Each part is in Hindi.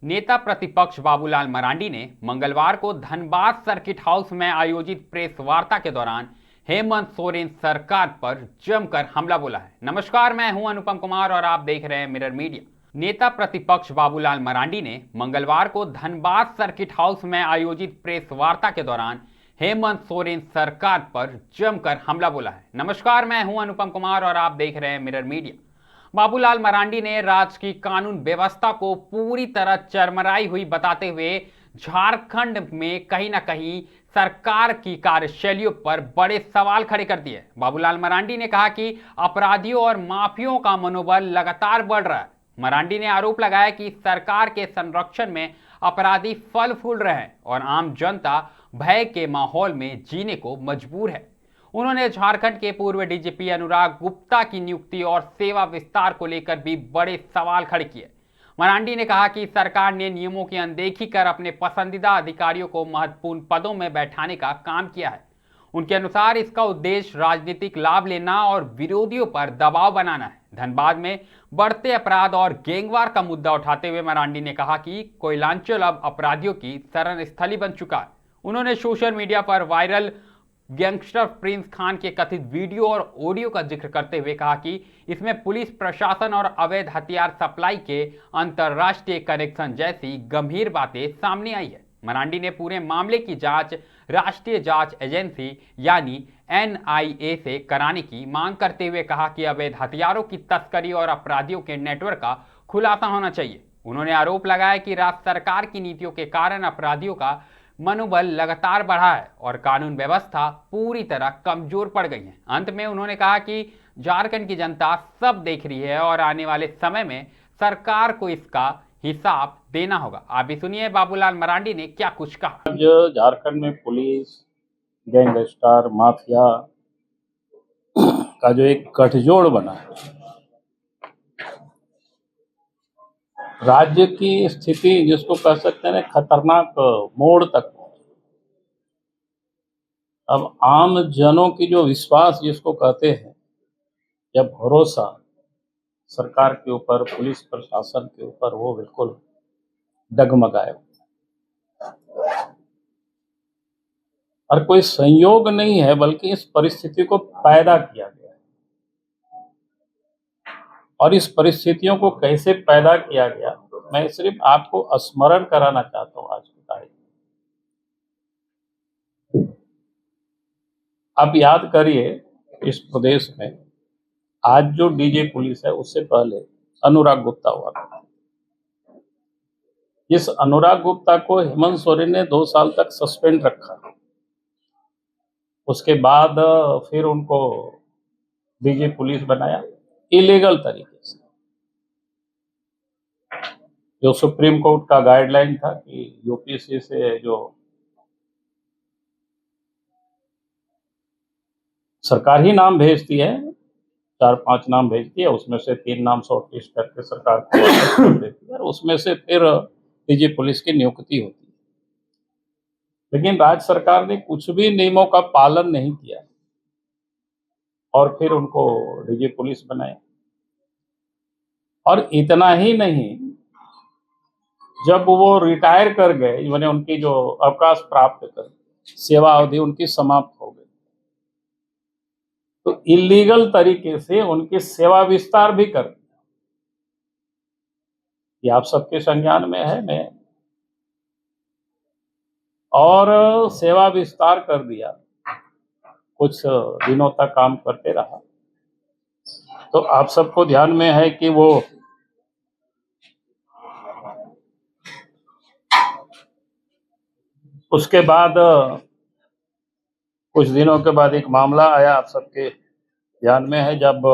नेता प्रतिपक्ष बाबूलाल मरांडी ने मंगलवार को धनबाद सर्किट हाउस में आयोजित प्रेस वार्ता के दौरान हेमंत सोरेन सरकार पर जमकर हमला बोला है। नमस्कार, मैं हूं अनुपम कुमार और आप देख रहे हैं मिरर मीडिया। नेता प्रतिपक्ष बाबूलाल मरांडी ने मंगलवार को धनबाद सर्किट हाउस में आयोजित प्रेस वार्ता के दौरान हेमंत सोरेन सरकार पर जमकर हमला बोला है। नमस्कार, मैं हूं अनुपम कुमार और आप देख रहे हैं मिरर मीडिया। बाबूलाल मरांडी ने राज्य की कानून व्यवस्था को पूरी तरह चरमराई हुई बताते हुए झारखंड में कहीं ना कहीं सरकार की कार्यशैलियों पर बड़े सवाल खड़े कर दिए। बाबूलाल मरांडी ने कहा कि अपराधियों और माफियों का मनोबल लगातार बढ़ रहा है। मरांडी ने आरोप लगाया कि सरकार के संरक्षण में अपराधी फल फूल रहे हैं और आम जनता भय के माहौल में जीने को मजबूर है। उन्होंने झारखंड के पूर्व डीजीपी अनुराग गुप्ता की नियुक्ति और सेवा विस्तार को लेकर भी बड़े सवाल खड़े किए। मरांडी ने कहा कि सरकार ने नियमों की अनदेखी कर अपने पसंदीदा अधिकारियों को महत्वपूर्ण पदों में बैठाने का काम किया है। उनके अनुसार इसका उद्देश्य राजनीतिक लाभ लेना और विरोधियों पर दबाव बनाना है। धनबाद में बढ़ते अपराध और गैंगवार का मुद्दा उठाते हुए मरांडी ने कहा कि कोयलांचल अब अपराधियों की शरण स्थली बन चुका है। उन्होंने सोशल मीडिया पर वायरल गैंगस्टर प्रिंस खान के कथित वीडियो और ऑडियो का जिक्र करते हुए कहा कि इसमें पुलिस प्रशासन और अवैध हथियार सप्लाई के अंतर्राष्ट्रीय कनेक्शन जैसी गंभीर बातें सामने आई है। मरांडी ने पूरे मामले की जांच राष्ट्रीय जांच एजेंसी यानी एनआईए से कराने की मांग करते हुए कहा कि अवैध हथियारों की तस्करी और अपराधियों के नेटवर्क का खुलासा होना चाहिए। उन्होंने आरोप लगाया कि राज्य सरकार की नीतियों के कारण अपराधियों का मनोबल लगातार बढ़ा है और कानून व्यवस्था पूरी तरह कमजोर पड़ गई है। अंत में उन्होंने कहा कि झारखंड की जनता सब देख रही है और आने वाले समय में सरकार को इसका हिसाब देना होगा। आप भी सुनिए बाबूलाल मरांडी ने क्या कुछ कहा। जो झारखंड में पुलिस, गैंगस्टर, माफिया का जो एक गठजोड़ बना है, राज्य की स्थिति जिसको कह सकते हैं खतरनाक मोड़ तक। अब आम जनों की जो विश्वास जिसको कहते हैं, जब भरोसा सरकार के ऊपर, पुलिस प्रशासन के ऊपर, वो बिल्कुल डगमगाए। और कोई संयोग नहीं है, बल्कि इस परिस्थिति को पैदा किया गया है। और इस परिस्थितियों को कैसे पैदा किया गया, मैं सिर्फ आपको स्मरण कराना चाहता हूं। आज की तारीख आप याद करिए, इस प्रदेश में आज जो डीजे पुलिस है, उससे पहले अनुराग गुप्ता हुआ था। इस अनुराग गुप्ता को हेमंत सोरेन ने 2 साल तक सस्पेंड रखा। उसके बाद फिर उनको डीजे पुलिस बनाया इलीगल तरीके से। जो सुप्रीम कोर्ट का गाइडलाइन था कि यूपीएससी से जो सरकार ही नाम भेजती है, 4-5 नाम भेजती है, उसमें से 3 नाम शॉर्टलिस्ट करके सरकार को छोड़ देती है और उसमें से फिर डीजी पुलिस की नियुक्ति होती है। लेकिन राज्य सरकार ने कुछ भी नियमों का पालन नहीं किया और फिर उनको डीजी पुलिस बनाया। और इतना ही नहीं, जब वो रिटायर कर गए, मैंने उनकी जो अवकाश प्राप्त कर सेवा अवधि उनकी समाप्त हो गई, तो इलीगल तरीके से उनकी सेवा विस्तार भी कर दिया। ये आप सबके संज्ञान में है। मैं और सेवा विस्तार कर दिया, कुछ दिनों तक काम करते रहा। तो आप सबको ध्यान में है कि वो उसके बाद कुछ दिनों के बाद एक मामला आया, आप सबके ध्यान में है, जब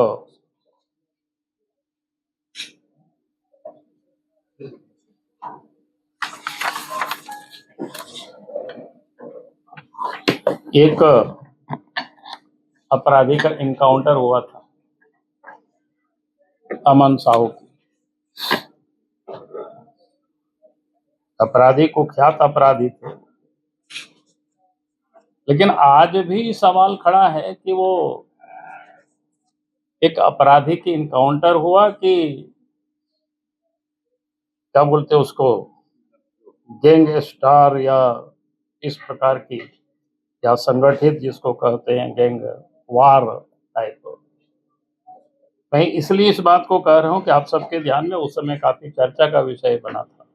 एक अपराधी का इनकाउंटर हुआ था अमन साहू की। अपराधी कुख्यात अपराधी थे, लेकिन आज भी सवाल खड़ा है कि वो एक अपराधी की इनकाउंटर हुआ कि क्या बोलते उसको, गैंगस्टर या इस प्रकार की या संगठित जिसको कहते हैं गैंग वार टाइप। मैं इसलिए इस बात को कह रहा हूं कि आप सबके ध्यान में उस समय काफी चर्चा का विषय बना था।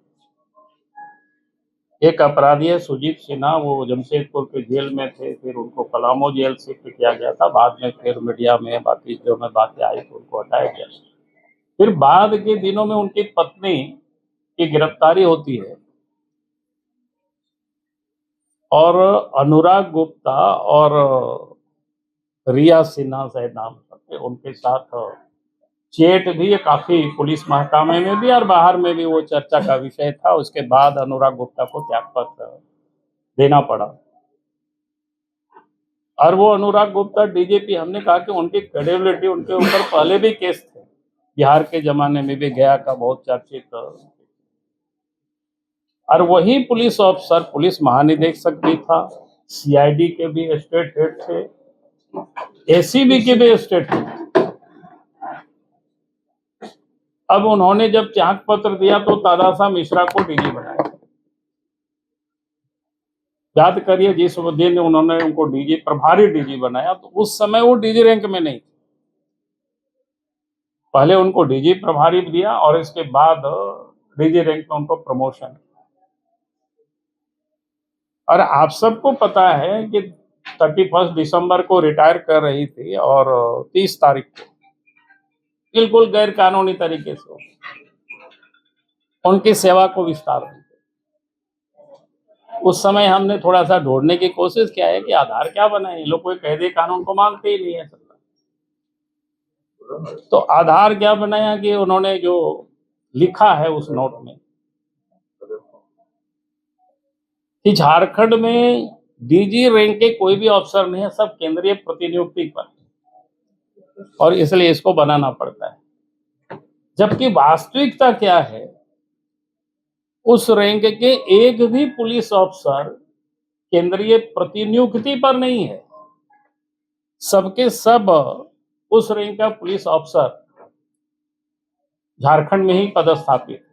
एक अपराधी है सुजीत सिन्हा, वो जमशेदपुर के जेल में थे, फिर उनको पलामू जेल शिफ्ट किया गया था। बाद में फिर मीडिया में बाकी जो में बातें आई तो उनको हटाया गया। फिर बाद के दिनों में उनकी पत्नी की गिरफ्तारी होती है और अनुराग गुप्ता और रिया सिन्हा शायद नाम था, उनके साथ चेट भी काफी पुलिस महकमे में भी और बाहर में भी वो चर्चा का विषय था। उसके बाद अनुराग गुप्ता को त्यागपत्र देना पड़ा और वो अनुराग गुप्ता डीजीपी, हमने कहा कि उनकी क्रेडिबिलिटी, उनके ऊपर पहले भी केस थे, बिहार के जमाने में भी गया का बहुत चर्चित, और वही पुलिस ऑफिसर पुलिस महानिदेशक भी था, सीआईडी के भी स्टेट हेड थे, एसीबी के भी स्टेट हेड। अब उन्होंने जब त्याग पत्र दिया तो तादासा मिश्रा को डीजी बनाया। याद करिए जिस दिन उन्होंने उनको डीजी प्रभारी डीजी बनाया तो उस समय वो डीजी रैंक में नहीं थे। पहले उनको डीजी प्रभारी दिया और इसके बाद डीजी रैंक में उनको प्रमोशन। और आप सबको पता है कि 31 दिसंबर को रिटायर कर रही थी और 30 तारीख को बिल्कुल गैर कानूनी तरीके से उनकी सेवा को विस्तार हुई। उस समय हमने थोड़ा सा ढूंढने की कोशिश किया है कि आधार क्या बनाए, लोग कोई कायदे कानून को मानते ही नहीं है। तो आधार क्या बनाया कि उन्होंने जो लिखा है उस नोट में कि झारखंड में डीजी रैंक के कोई भी अफसर नहीं है, सब केंद्रीय प्रतिनियुक्ति पर, और इसलिए इसको बनाना पड़ता है। जबकि वास्तविकता क्या है, उस रैंक के एक भी पुलिस अफसर केंद्रीय प्रतिनियुक्ति पर नहीं है, सबके सब उस रैंक का पुलिस अफसर झारखंड में ही पदस्थापित।